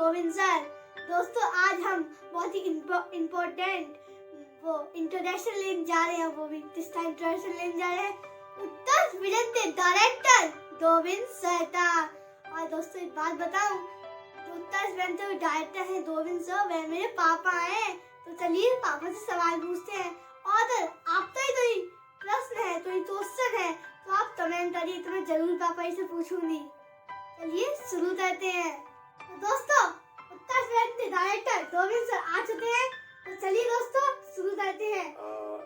Govind sir. दोस्तों आज हम बहुत ही इम्पोर्टेंट वो इंट्रोडक्शन लेने जा रहे हैं, वो भी किस टाइम इंट्रोडक्शन लेने जा रहे हैं उत्तर विजन के डायरेक्टर गोविंद सर का। और दोस्तों एक बात बताऊं, जो उत्तर विजन के डायरेक्टर हैं गोविंद सर, वे मेरे पापा हैं। तो चलिए पापा से सवाल पूछते हैं। और आपका ही कोई प्रश्न है, कोई क्वेश्चन है तो आप कमेंट करिए, तो मैं जरूर पापा जी से पूछूंगी। चलिए शुरू करते हैं। तो दोस्तों उत्तर विजन के डायरेक्टर गोविंद सर आ चुके हैं, तो चलिए दोस्तों शुरू करते हैं।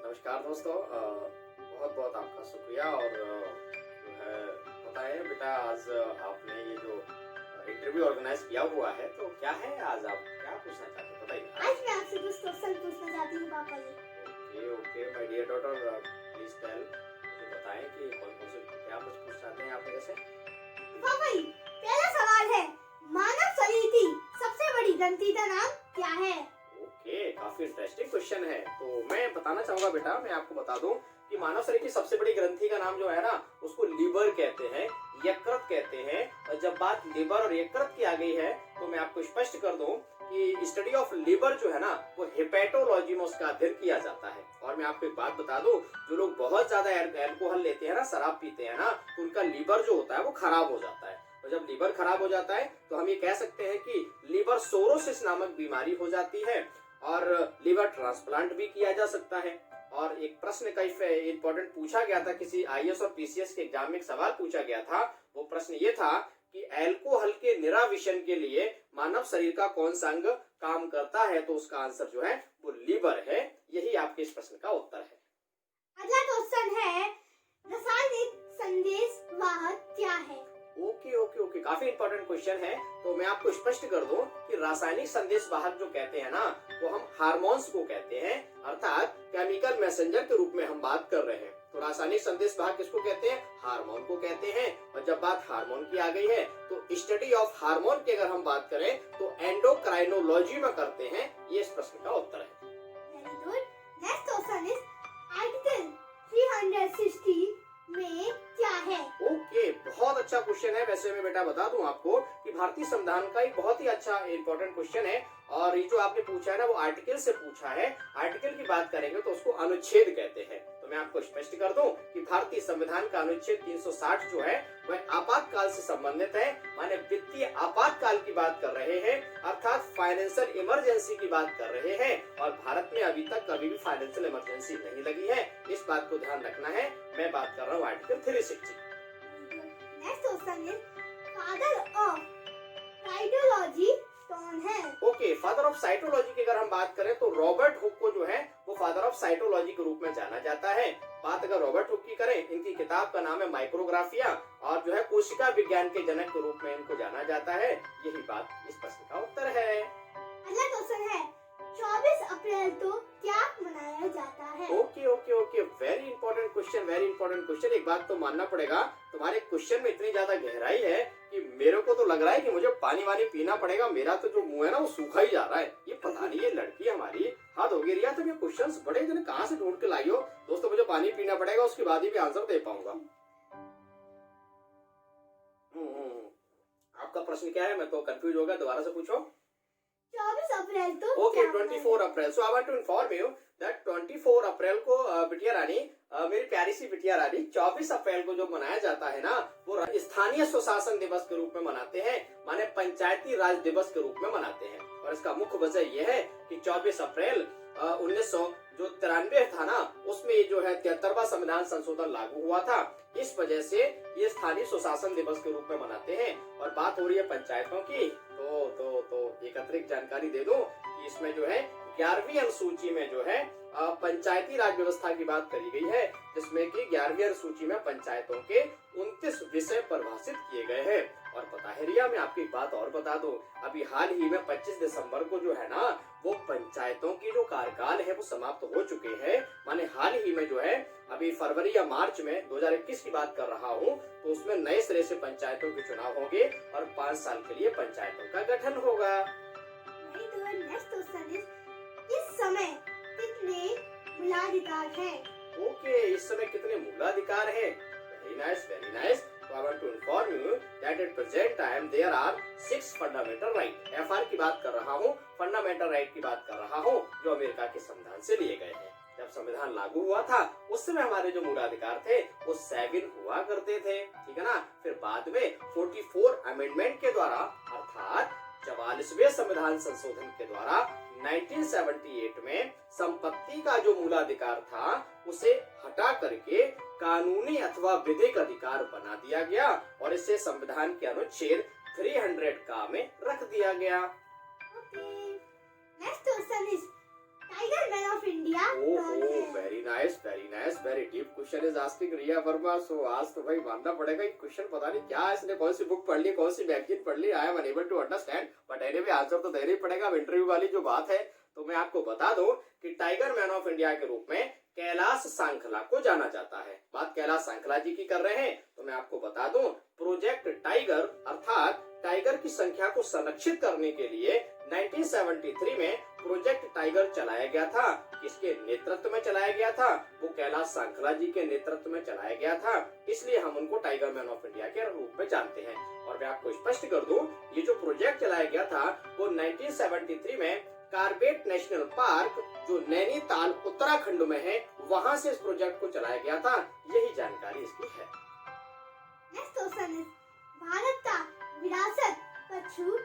नमस्कार दोस्तों, बहुत बहुत आपका शुक्रिया। और जो है बताएं बेटा, आज आपने ये जो इंटरव्यू ऑर्गेनाइज किया हुआ है, तो क्या है आज आप क्या पूछना चाहते हैं बताइए। आज मैं आपसे कुछ क्वेश्चन पूछना चाहती हूँ पापा जी। Okay okay my dear daughter, please tell, मुझे बताएं कि कौन कौन से क्या कुछ पूछना चाहते हैं आप मेरे से। पापा जी पहला सवाल है, मानव शरीर की सबसे बड़ी ग्रंथि का नाम क्या है? ओके, काफी इंटरेस्टिंग क्वेश्चन है। तो मैं बताना चाहूंगा बेटा, मैं आपको बता दूं कि मानव शरीर की सबसे बड़ी ग्रंथि का नाम जो है ना, उसको लीवर कहते हैं, यकृत कहते हैं। और जब बात लीवर और यकृत की आ गई है, तो मैं आपको स्पष्ट कर दूं कि स्टडी ऑफ लीवर जो है ना, वो हेपेटोलॉजी में उसका अध्ययन किया जाता है। और मैं आपको एक बात बता दूं, जो लोग बहुत ज्यादा अल्कोहल लेते हैं ना, शराब पीते हैं ना, तो उनका लीवर जो होता है वो खराब हो जाता है। और जब लीवर खराब हो जाता है तो हम ये कह सकते हैं कि लीवर सोरोसिस नामक बीमारी हो जाती है, और लीवर ट्रांसप्लांट भी किया जा सकता है। और एक प्रश्न का इंपॉर्टेंट पूछा गया था, किसी आईएएस और पीसीएस के एग्जाम में एक सवाल पूछा गया था। वो प्रश्न ये था कि अल्कोहल के निराविशन के लिए मानव शरीर का कौन सा अंग काम करता है, तो उसका आंसर जो है वो लीवर है। यही आपके इस प्रश्न का उत्तर है। अगला क्वेश्चन है, रासायनिक संदेश वाहक क्या है? ओके ओके ओके, काफी इंपॉर्टेंट क्वेश्चन है। तो मैं आपको स्पष्ट कर दूं कि रासायनिक संदेश वाहक जो कहते हैं ना, वो हम हार्मोन्स को कहते हैं, अर्थात केमिकल मैसेंजर के रूप में हम बात कर रहे हैं। तो रासायनिक संदेश वाहक किसको कहते हैं? हार्मोन को कहते हैं। और जब बात हार्मोन की आ गई है, तो स्टडी ऑफ हार्मोन की अगर हम बात करें तो एंडोक्राइनोलॉजी में करते हैं। ये इस प्रश्न का उत्तर है। Very good. Next question is, article 360 में क्या है? ओके, बहुत अच्छा क्वेश्चन है। वैसे मैं बेटा बता दूं आपको कि भारतीय संविधान का एक बहुत ही अच्छा इंपॉर्टेंट क्वेश्चन है। और ये जो आपने पूछा है ना, वो आर्टिकल से पूछा है। आर्टिकल की बात करेंगे तो उसको अनुच्छेद कहते हैं। तो मैं आपको स्पष्ट कर दूं कि भारतीय संविधान का अनुच्छेद 360 जो है वह आपातकाल से संबंधित है, माने वित्तीय आपातकाल की बात कर रहे हैं, अर्थात फाइनेंशियल इमरजेंसी की बात कर रहे हैं। और भारत में अभी तक कभी भी फाइनेंशियल इमरजेंसी नहीं लगी है, इस बात को ध्यान रखना है। मैं बात कर रहा हूँ article 360। Next question is, father of cytology कौन है? ओके, फादर ऑफ साइटोलॉजी की अगर हम बात करें तो रॉबर्ट हुक को जो है वो फादर ऑफ साइटोलॉजी के रूप में जाना जाता है। बात अगर रॉबर्ट हुक की करें, इनकी किताब का नाम है माइक्रोग्राफिया, और जो है कोशिका विज्ञान के जनक के रूप में इनको जाना जाता है। यही बात इस प्रश्न का उत्तर है। अगला क्वेश्चन है, 24 अप्रैल को क्या मनाया जाता है? Okay okay okay, very important question, very important question. एक बात तो मानना पड़ेगा, तुम्हारे क्वेश्चन में इतनी ज्यादा गहराई है कि मेरे को तो लग रहा है कि मुझे पानी वानी पीना पड़ेगा। मेरा तो जो मुंह है ना, वो सूखा ही जा रहा है। ये पता नहीं, ये लड़की हमारी हाथ हो गई रिया, तुम ये क्वेश्चंस बड़े जने कहाँ से ढूंढ के लाई हो। दोस्तों मुझे पानी पीना पड़ेगा, उसके बाद ही मैं आंसर दे पाऊंगा। आपका प्रश्न क्या है? मैं तो कंफ्यूज हो गया, दोबारा से पूछो। 24 अप्रैल को ओके, 24 अप्रैल। So I want to inform you that 24 अप्रैल को बिटिया रानी, मेरी प्यारी सी बिटिया रानी, 24 अप्रैल को जो मनाया जाता है ना, वो स्थानीय स्वशासन दिवस के रूप में मनाते हैं, माने पंचायती राज दिवस के रूप में मनाते हैं। और इसका मुख्य वजह यह है कि 24 अप्रैल 1993 था ना, उसमें जो है 73वां संविधान संशोधन लागू हुआ था। इस वजह से ये स्थानीय स्वशासन दिवस के रूप में मनाते हैं। और बात हो रही है पंचायतों की, तो एक अतिरिक्त जानकारी दे दूं कि इसमें जो है 11वीं अनुसूची में जो है पंचायती राज व्यवस्था की बात करी गई है, जिसमें कि 11वीं अनुसूची में पंचायतों के 29 विषय परिभाषित किए गए हैं। और पता है रिया, मैं आपकी एक बात और बता दूं, अभी हाल ही में 25 दिसंबर को जो है ना, वो पंचायतों की जो कार्यकाल है वो समाप्त हो चुके हैं। माने हाल ही में जो है, अभी फरवरी या मार्च में 2021 की बात कर रहा हूँ, तो उसमें नए सिरे से पंचायतों के चुनाव होंगे और 5 साल के लिए पंचायतों का गठन होगा। नेक्स्ट क्वेश्चन इज, इस समय कितने मूलाधिकार हैं? ओके, इस समय कितने मूलाधिकार हैं? Very nice very nice. तो I want to inform you that at present time there are 6 fundamental right. FR की बात कर रहा हूँ, फंडामेंटल राइट की बात कर रहा हूँ, जो अमेरिका के संविधान से लिए गए हैं। जब संविधान लागू हुआ था उस समय हमारे जो मूलाधिकार थे वो 7 हुआ करते थे, ठीक है ना। फिर बाद में 44 अमेंडमेंट के द्वारा अर्थात 44वें संविधान संशोधन के द्वारा 1978 में संपत्ति का जो मूलाधिकार था उसे हटा करके कानूनी अथवा विधिक अधिकार बना दिया गया और इसे संविधान के अनुच्छेद 300 का में रख दिया गया। Okay. Next question is Tiger Man of India. Very nice, very deep question is asking Riya Verma. So आज तो भाई मानना पड़ेगा ये क्वेश्चन पता नहीं क्या है, इसने कौन सी बुक पढ़ ली, कौन सी मैगजीन पढ़ ली, I am unable to understand, but anyway answer तो देना ही पड़ेगा। अब इंटरव्यू वाली जो बात है तो मैं आपको बता दूं कि टाइगर मैन ऑफ इंडिया के रूप में कैलाश सांखला को जाना जाता है। बात कैलाश सांखला जी की कर रहे हैं तो मैं आपको बता दूं प्रोजेक्ट टाइगर अर्थात टाइगर की संख्या को संरक्षित करने के लिए 1973 में प्रोजेक्ट टाइगर चलाया गया था। किसके नेतृत्व में चलाया गया था? वो कैलाश सांखला जी के नेतृत्व में चलाया गया था, इसलिए हम उनको टाइगर मैन ऑफ इंडिया के रूप में जानते हैं। और मैं आपको स्पष्ट कर दूं, ये जो प्रोजेक्ट चलाया गया था वो 1973 में कार्बेट नेशनल पार्क जो नैनीताल उत्तराखंड में है वहां से इस प्रोजेक्ट को चलाया गया था। यही जानकारी इसकी है। Next question is भारत का विरासत पशु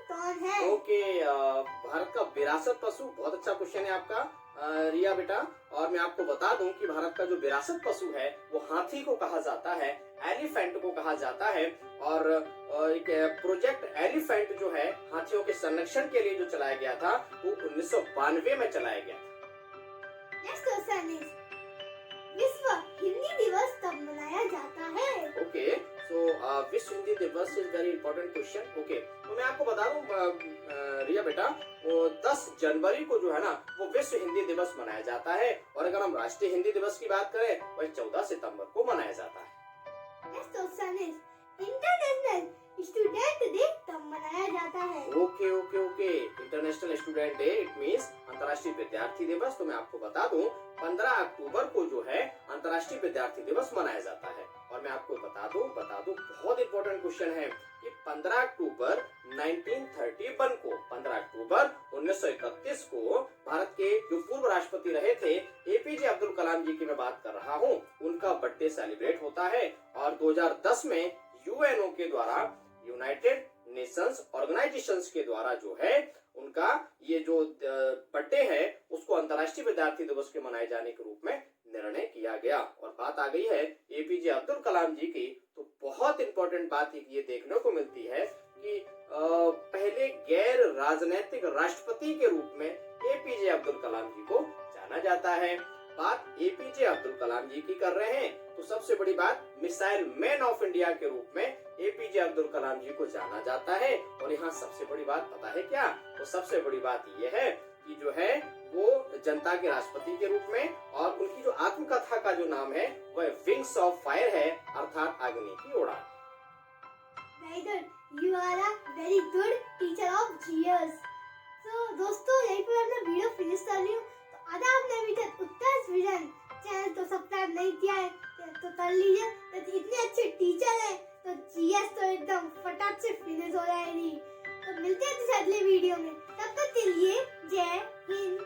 कौन है? ओके, भारत का विरासत पशु, बहुत अच्छा क्वेश्चन है आपका रिया बेटा। और मैं आपको बता दूं कि भारत का जो विरासत पशु है वो हाथी को कहा जाता है, एलिफेंट को कहा जाता है। और एक प्रोजेक्ट एलिफेंट जो है हाथियों के संरक्षण के लिए जो चलाया गया था वो 1992 में चलाया गया था। Next question is विश्व हिंदी दिवस कब मनाया जाता है? ओके, सो विश्व हिंदी दिवस is very important question. Okay, तो मैं आपको बता दूं रिया बेटा, वो 10 जनवरी को जो है ना वो विश्व हिंदी दिवस मनाया जाता है। और अगर हम राष्ट्रीय हिंदी दिवस की बात करें वह 14 सितंबर को मनाया जाता है। Next question is international student day कब मनाया जाता है? Okay, international student day it means अंतर्राष्ट्रीय विद्यार्थी दिवस। तो मैं आपको बता दूं 15 अक्टूबर को जो है अंतर्राष्ट्रीय विद्यार्थी दिवस मनाया जाता है। और मैं आपको बता दूं बहुत इंपॉर्टेंट क्वेश्चन है कि 15 अक्टूबर 1931 को 15 अक्टूबर 1931 को भारत के जो पूर्व राष्ट्रपति रहे थे एपीजे अब्दुल कलाम जी की मैं बात कर रहा हूँ, उनका बर्थडे सेलिब्रेट होता है। और 2010 में यूएनओ के द्वारा, यूनाइटेड नेशंस ऑर्गेनाइजेशंस के द्वारा जो है उनका ये जो बर्थडे है उसको अंतर्राष्ट्रीय विद्यार्थी दिवस के मनाए जाने के रूप में निर्णय किया गया। और बात आ गई है एपीजे अब्दुल कलाम जी की, तो बहुत इंपॉर्टेंट बात ये देखने को मिलती है कि पहले गैर राजनीतिक राष्ट्रपति के रूप में एपीजे अब्दुल कलाम जी को जाना जाता है। बात एपीजे अब्दुल कलाम जी की कर रहे हैं तो सबसे बड़ी बात मिसाइल मैन ऑफ इंडिया के रूप में एपीजे अब्दुल कलाम जी को जाना जाता है। और यहाँ सबसे बड़ी बात पता है क्या? तो सबसे बड़ी बात ये है कि जो है वो जनता के राष्ट्रपति के रूप में, और उनकी जो आत्मकथा का जो नाम है वह विंग्स ऑफ फायर है अर्थात अग्नि की उड़ान। Very good. You are a very good teacher of GS. So दोस्तों यहीं पे मैं वीडियो फिनिश कर रही हूँ। तो अगर आपने अभी तक उत्कर्ष विजन चैनल को सब्सक्राइब नहीं किया है तो कर लीजिए। तो इतने अच्छे टीचर हैं तो जीएस तो एकदम फटाक से फिनिश हो जाएगी। तो मिलते हैं अगले वीडियो में, तब तक के लिए जय हिंद।